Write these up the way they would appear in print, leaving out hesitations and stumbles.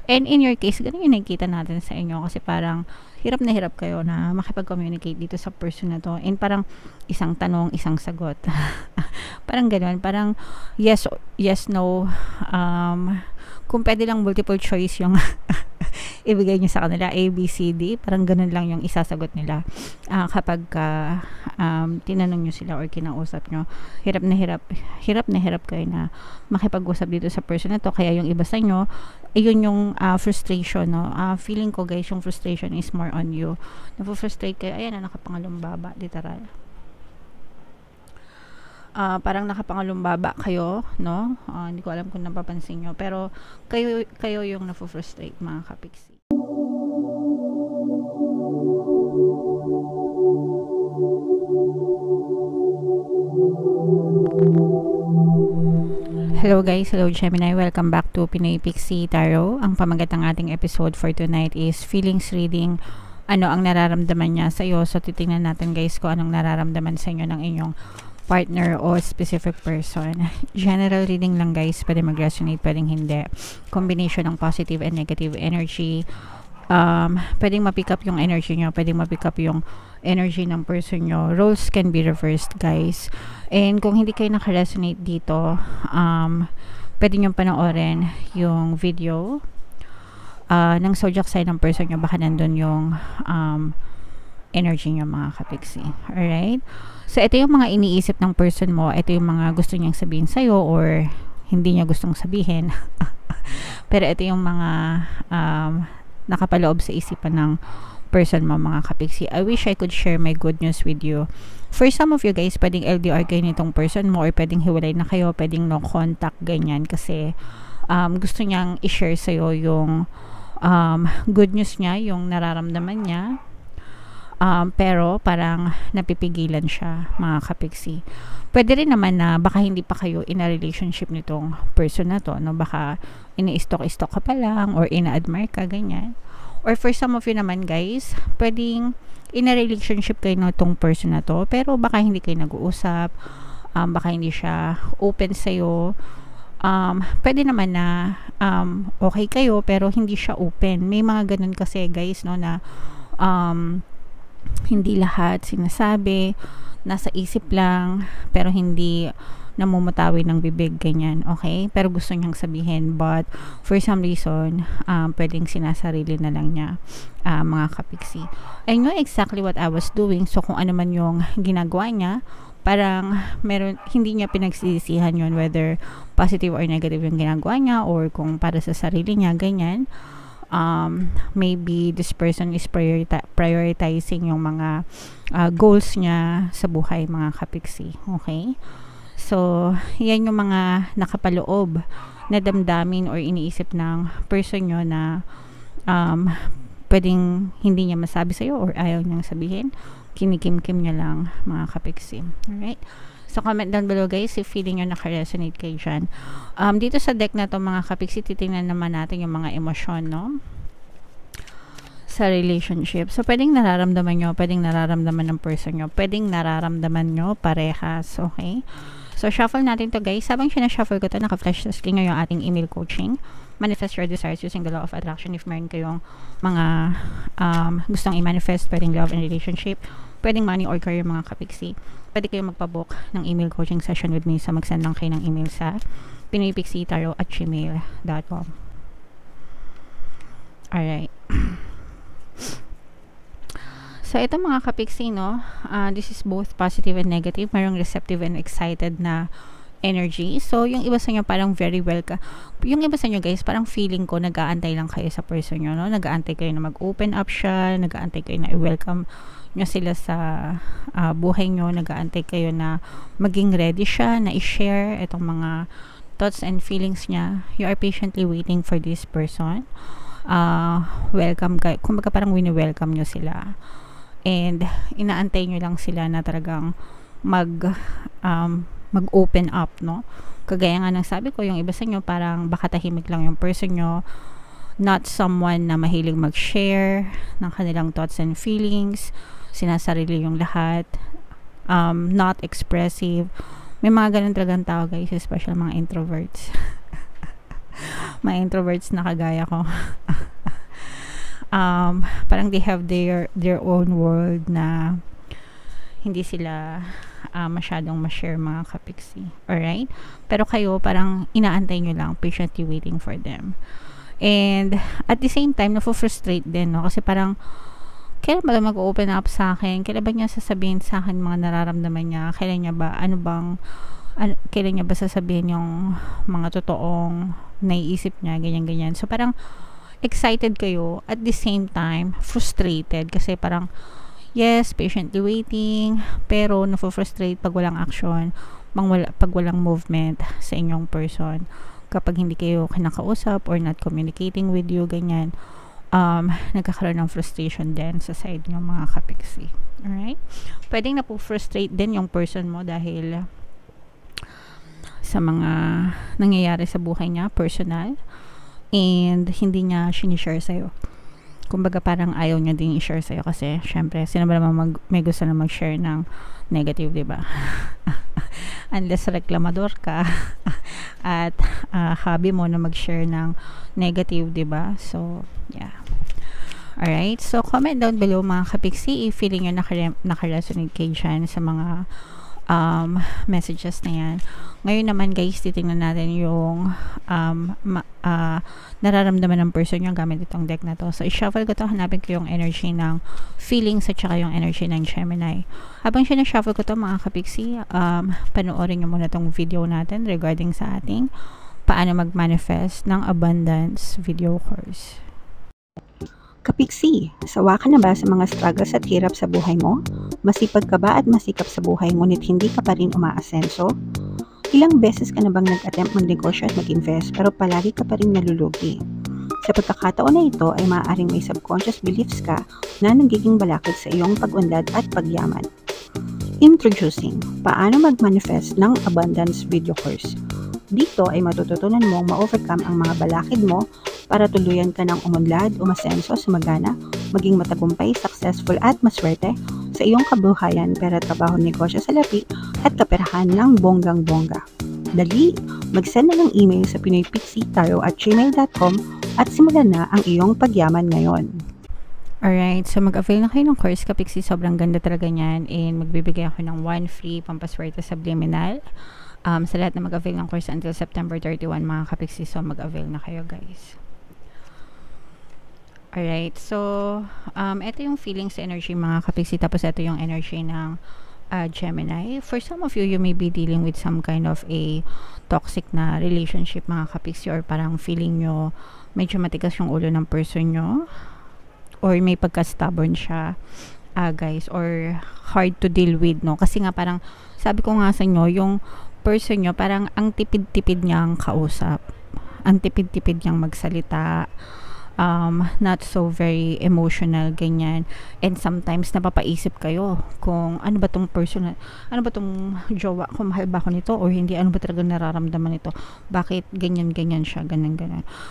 And in your case, ganun yung nakikita natin sa inyo kasi parang hirap na hirap kayo na makipag-communicate dito sa person na to. And parang isang tanong, isang sagot. Parang ganun. Parang yes, yes, no. Kung pwede lang multiple choice yung ibigay nyo sa kanila, A, B, C, D, parang ganun lang yung isasagot nila kapag tinanong nyo sila or kinausap nyo. Hirap na hirap kayo na makipag-usap dito sa person na to. Kaya yung iba sa inyo, ayun yung frustration, no? Feeling ko guys, yung frustration is more on you. Nafu-frustrate kayo, ayan na, nakapangalong baba, literal. Parang nakapangalong baba kayo, no? Hindi ko alam kung napapansin nyo, pero kayo yung nafu-frustrate, mga kapiksi. Hello guys, hello Gemini, welcome back to Pinoy Pixie Tarot. Ang pamagat ng ating episode for tonight is feelings reading. Ano ang nararamdaman niya sa iyo? So titingnan natin guys kung anong nararamdaman sa inyo ng inyong partner o specific person. General reading lang guys, pwede mag-resonate, pwedeng hindi. Combination ng positive and negative energy. Pwedeng ma-pick up yung energy nyo, pwedeng ma-pick up yung energy ng person nyo. Roles can be reversed guys. And kung hindi kayo naka-resonate dito, pwede nyo panoorin yung video ng zodiac sign ng person nyo. Baka nandun yung energy nyo, mga kapiksi. Alright? So, ito yung mga iniisip ng person mo. Ito yung mga gusto niyang sabihin sa'yo or hindi niya gustong sabihin. Pero ito yung mga nakapaloob sa isipan ng person mo, mga kapiksi. I wish I could share my good news with you. For some of you guys, pwedeng LDR kayo nitong person mo or pwedeng hiwalay na kayo, pwedeng no contact, ganyan. Kasi gusto niyang i-share sa'yo yung good news niya, yung nararamdaman niya. Pero parang napipigilan siya, mga kapiksi. Pwede rin naman na baka hindi pa kayo in a relationship nitong person na to, no? Baka ini-stalk ka pa lang or ina-admire ka, ganyan. Or for some of you naman guys, pwedeng in a relationship kayo nitong person na to, pero baka hindi kayo nag-uusap, baka hindi siya open sa'yo. Pwede naman na okay kayo pero hindi siya open. May mga ganun kasi guys, no, na hindi lahat sinasabi, nasa isip lang, pero hindi namumutawi ng bibig, ganyan, okay? Pero gusto niyang sabihin, but for some reason, pwedeng sinasarili na lang niya, mga kapiksi. I know exactly what I was doing, so kung ano man yung ginagawa niya, parang hindi niya pinagsisisihan yun, whether positive or negative yung ginagawa niya, or kung para sa sarili niya, ganyan. Maybe this person is prioritizing yung mga goals niya sa buhay, mga kapiksi, okay? So, yan yung mga nakapaloob na damdamin or iniisip ng person nyo na pwedeng hindi niya masabi sa'yo or ayaw niyang sabihin. Kinikim-kim niya lang, mga kapiksi. Alright? So, comment down below guys if feeling nyo naka-resonate kayo dyan. Dito sa deck na to, mga kapiksi, titingnan naman natin yung mga emosyon, no? Sa relationship. So, pwedeng nararamdaman nyo, pwedeng nararamdaman ng person nyo, pwedeng nararamdaman nyo parehas, okay? So, shuffle natin to guys. Habang sinashuffle ko to, naka-flash sa screen yung ating email coaching. Manifest your desires using the law of attraction. If meron kayong mga gustong i-manifest, pwedeng love and relationship, pwedeng money or career, mga kapiksi, pwede kayong magpabook ng email coaching session with me. So, mag-send lang kayo ng email sa pinoypixietaro@gmail.com. Alright. So, ito mga kapiksi, no? This is both positive and negative. Mayroong receptive and excited na energy. So, yung iba sa inyo parang very well ka. Yung iba sa inyo guys, parang feeling ko nag-aantay lang kayo sa person nyo, no? Nag-aantay kayo na mag-open up siya, nag-aantay kayo na i-welcome nyo sila sa buhay nyo, nag-aantay kayo na maging ready siya, na i-share itong mga thoughts and feelings niya. You are patiently waiting for this person. Welcome kayo. Kumbaga parang wini-welcome nyo sila. And inaantay nyo lang sila na talagang mag-open up, no? Kagaya nga ng sabi ko, yung iba sa inyo parang baka tahimik lang yung person nyo, not someone na mahilig mag-share ng kanilang thoughts and feelings, sinasarili yung lahat, not expressive. May mga ganun talagang tao guys, especially mga introverts. mga introverts na kagaya ko. Parang they have their own world na hindi sila masyadong ma-share, mga kapiksi. Alright? Pero kayo, parang inaantay nyo lang, patiently waiting for them. And at the same time, nafo-frustrate din, no? Kasi parang, kailan ba mag-open up sa akin? Kailan ba niya sasabihin sa akin mga nararamdaman niya? Kailan niya ba, kailan niya ba sasabihin yung mga totoong naiisip niya, ganyan-ganyan. So, parang excited kayo, at the same time, frustrated. Kasi parang, yes, patiently waiting, pero nafo-frustrate pag walang action, pag walang movement sa inyong person. Kapag hindi kayo kinakausap or not communicating with you, ganyan, nagkakaroon ng frustration din sa side nyo, mga kapiksi. Alright? Pwedeng na po frustrate din yung person mo dahil sa mga nangyayari sa buhay niya, personal, and hindi niya sinishare sa'yo. Kumbaga parang ayaw niya din i-share sa'yo kasi syempre, sino ba naman may gusto na mag-share ng negative, diba? Unless reklamador ka at hobby mo na mag-share ng negative, diba? So, yeah. Alright, so comment down below, mga kapiksi, if feeling nyo nakaresonate kayo dyan sa mga messages na yan. Ngayon naman, guys, titingnan natin yung nararamdaman ng person nyo gamit itong deck na to. So, i-shuffle ko to, hanapin ko yung energy ng feelings at saka yung energy ng Gemini. Habang sinashuffle ko to, mga kapiksi, panoorin nyo muna tong video natin regarding sa ating paano mag-manifest ng abundance video course. Kapiksi, sawa ka na ba sa mga struggles at hirap sa buhay mo? Masipag ka ba at masikap sa buhay ngunit hindi ka pa rin umaasenso? Ilang beses ka na bang nag-attempt magnegosyo at mag-invest pero palagi ka pa rin nalulugi? Sa pagkakataon na ito ay maaaring may subconscious beliefs ka na nagiging balakid sa iyong pag-unlad at pagyaman. Introducing, paano mag-manifest ng abundance video course. Dito ay matututunan mong ma-overcome ang mga balakid mo para tuluyan ka ng umunlad, umasenso, sumagana, maging matagumpay, successful at maswerte sa iyong kabuhayan, pera, trabaho, negosyo, salapi at kaperahan ng bonggang-bongga. Dali, mag-send na ng email sa pinoypixietaro@gmail.com at simulan na ang iyong pagyaman ngayon. Alright, so mag-avail na kayo ng course, kapiksi, sobrang ganda talaga niyan, and magbibigay ako ng 1 free pampaswerte subliminal sa lahat na mag-avail ng course until September 31, mga kapiksi. So mag-avail na kayo, guys. Alright, so ito yung feelings energy, mga kapiksi, tapos ito yung energy ng Gemini. For some of you, you may be dealing with some kind of a toxic na relationship, mga kapiksi, or parang feeling nyo medyo matigas yung ulo ng person nyo, or may pagka-stubborn siya, guys, or hard to deal with, no? Kasi nga parang, sabi ko nga sa inyo, yung person nyo, parang ang tipid-tipid niyang kausap, ang tipid-tipid niyang magsalita, not so very emotional, ganyan. And sometimes napapaisip kayo kung ano ba tong person, ano ba tong jowa ko, mahal ba ako nito or hindi, ano ba talaga nararamdaman nito, bakit ganyan siya, ganun.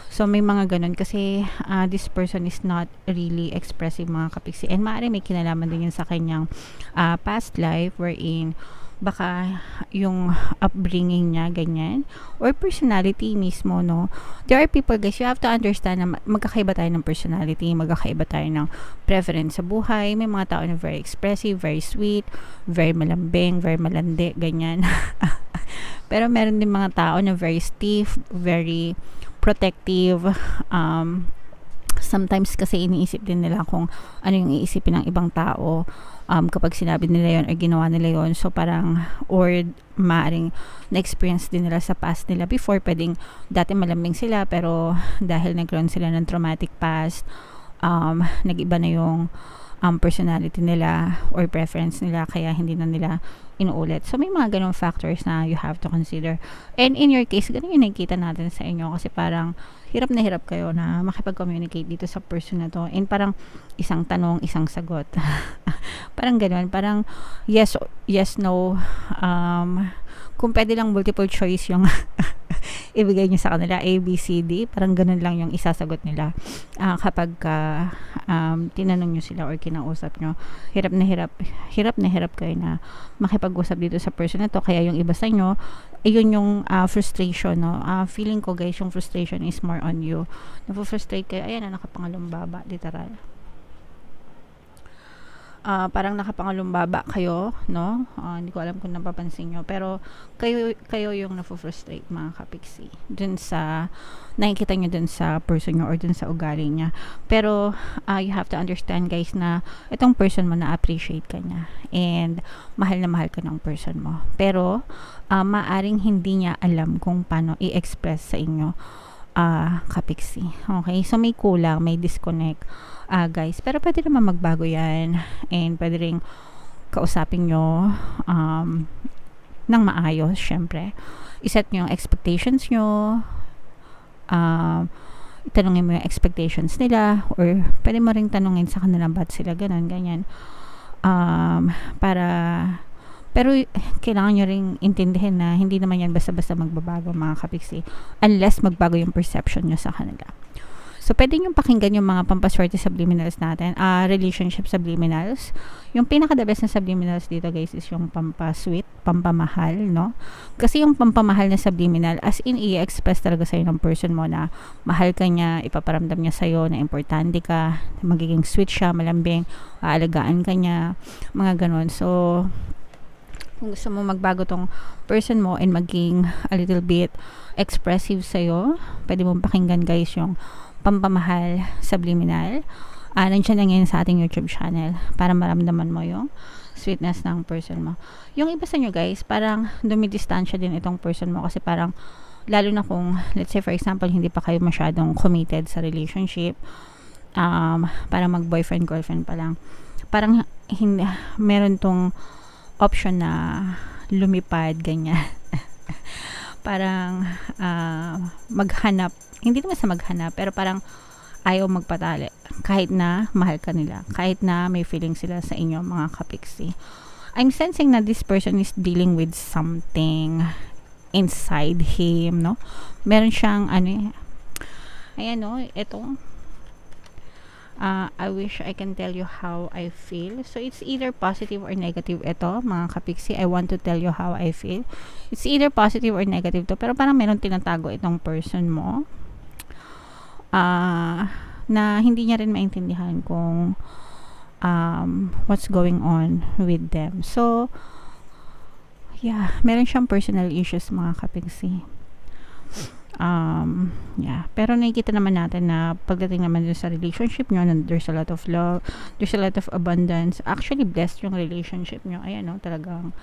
So may mga ganun kasi this person is not really expressive, mga kapiksi, and maaari may kinalaman din yun sa kanyang past life, wherein baka yung upbringing niya, ganyan, or personality mismo, no? There are people, guys, you have to understand na magkakaiba tayo ng personality, magkakaiba tayo ng preference sa buhay. May mga tao na very expressive, very sweet, very malambing, very malandi, ganyan. Pero meron din mga tao na very stiff, very protective. Sometimes kasi iniisip din nila kung ano yung iisipin ng ibang tao kapag sinabi nila yon or ginawa nila yon. So parang, or maaring na-experience din nila sa past nila before. Pwedeng dati malambing sila, pero dahil nagkaroon sila ng traumatic past, nag-iba na yung personality nila or preference nila, kaya hindi na nila inuulit. So may mga ganong factors na you have to consider. And in your case, ganun yung nakikita natin sa inyo, kasi parang hirap na hirap kayo na makipag-communicate dito sa person na to, and parang isang tanong, isang sagot. Parang ganun, parang yes, no, kung pwede lang multiple choice yung ibigay nyo sa kanila A, B, C, D, parang ganun lang yung isasagot nila kapag tinanong nyo sila or kinausap nyo. Hirap na hirap kayo na makipag-usap dito sa person na to, kaya yung iba sa inyo, ayun yung frustration, no? Feeling ko guys, yung frustration is more on you. Nafu-frustrate kayo, ayan na, nakapangalong baba, literal. Parang nakapangalong baba kayo, no? Hindi ko alam kung napapansin nyo, pero kayo yung nafu-frustrate, mga kapiksi, dun sa nakikita nyo dun sa person nyo or dun sa ugali niya. Pero you have to understand guys na itong person mo, na-appreciate ka niya and mahal na mahal ka ng person mo, pero maaring hindi niya alam kung paano i-express sa inyo, kapiksi. Okay, so may kulang, may disconnect, guys, pero pwede naman magbago yan, and pwede rin kausapin nyo ng maayos. Syempre, iset nyo yung expectations nyo, itanungin mo yung expectations nila, or pwede mo rin tanungin sa kanila ba't sila ganun, ganyan, pero kailangan nyo rin intindihin na hindi naman yan basta-basta magbabago, mga kapiksi, unless magbago yung perception nyo sa kanila. So, pwede nyo pakinggan yung mga pampaswerte subliminals natin, relationship subliminals. Yung pinaka-the best na subliminals dito guys is yung pampasweet, pampamahal, no? Kasi yung pampamahal na subliminal, as in i-express talaga sa'yo ng person mo na mahal ka niya, ipaparamdam niya sa'yo na importante ka, magiging sweet siya, malambing, aalagaan ka niya, mga ganon. So, kung gusto mo magbago tong person mo and maging a little bit expressive sa'yo, pwede mong pakinggan guys yung pampamahal subliminal. Nandiyan na ngayon sa ating YouTube channel para maramdaman mo yung sweetness ng person mo. Yung iba sa nyo guys, parang dumidistansya din itong person mo kasi parang, lalo na kung, let's say for example, hindi pa kayo masyadong committed sa relationship, parang mag-boyfriend, girlfriend pa lang, parang hindi, meron tong option na lumipad, ganyan. Parang maghanap, hindi naman sa maghanap, pero parang ayaw magpatali kahit na mahal ka nila, kahit na may feeling sila sa inyo, mga kapiksi. I'm sensing na this person is dealing with something inside him, no? Meron siyang ayan, no, ito, I wish I can tell you how I feel. So it's either positive or negative ito, mga kapiksi. I want to tell you how I feel. It's either positive or negative to, pero parang meron tinatago itong person mo, na hindi niya rin maintindihan kung what's going on with them. So yeah, meron siyang personal issues, mga kapiksi. Yeah, pero nakikita naman natin na pagdating naman dun sa relationship nyo, there's a lot of love, there's a lot of abundance. Actually, blessed yung relationship nyo. Ayan, no, talagang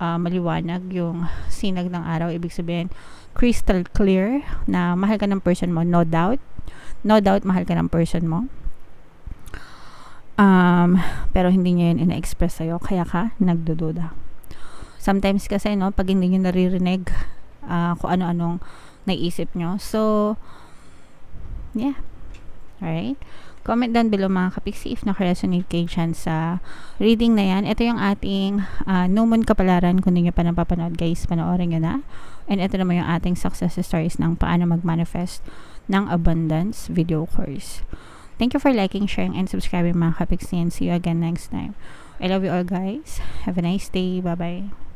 maliwanag yung sinag ng araw. Ibig sabihin, crystal clear na mahal ka ng person mo, no doubt mahal ka ng person mo, pero hindi nyo yun ina-express sa'yo, kaya ka nagdududa. Sometimes kasi, no, pag hindi nyo naririnig kung ano-anong naisip nyo. So, yeah. Alright. Comment down below, mga kapiksi, if naka-resonate kayo dyan sa reading na yan. Ito yung ating New Moon Kapalaran. Kung hindi nyo pa napapanood, guys, panoorin nyo na. And ito naman yung ating success stories ng paano mag-manifest ng abundance video course. Thank you for liking, sharing, and subscribing, mga kapiksi, and see you again next time. I love you all, guys. Have a nice day. Bye-bye.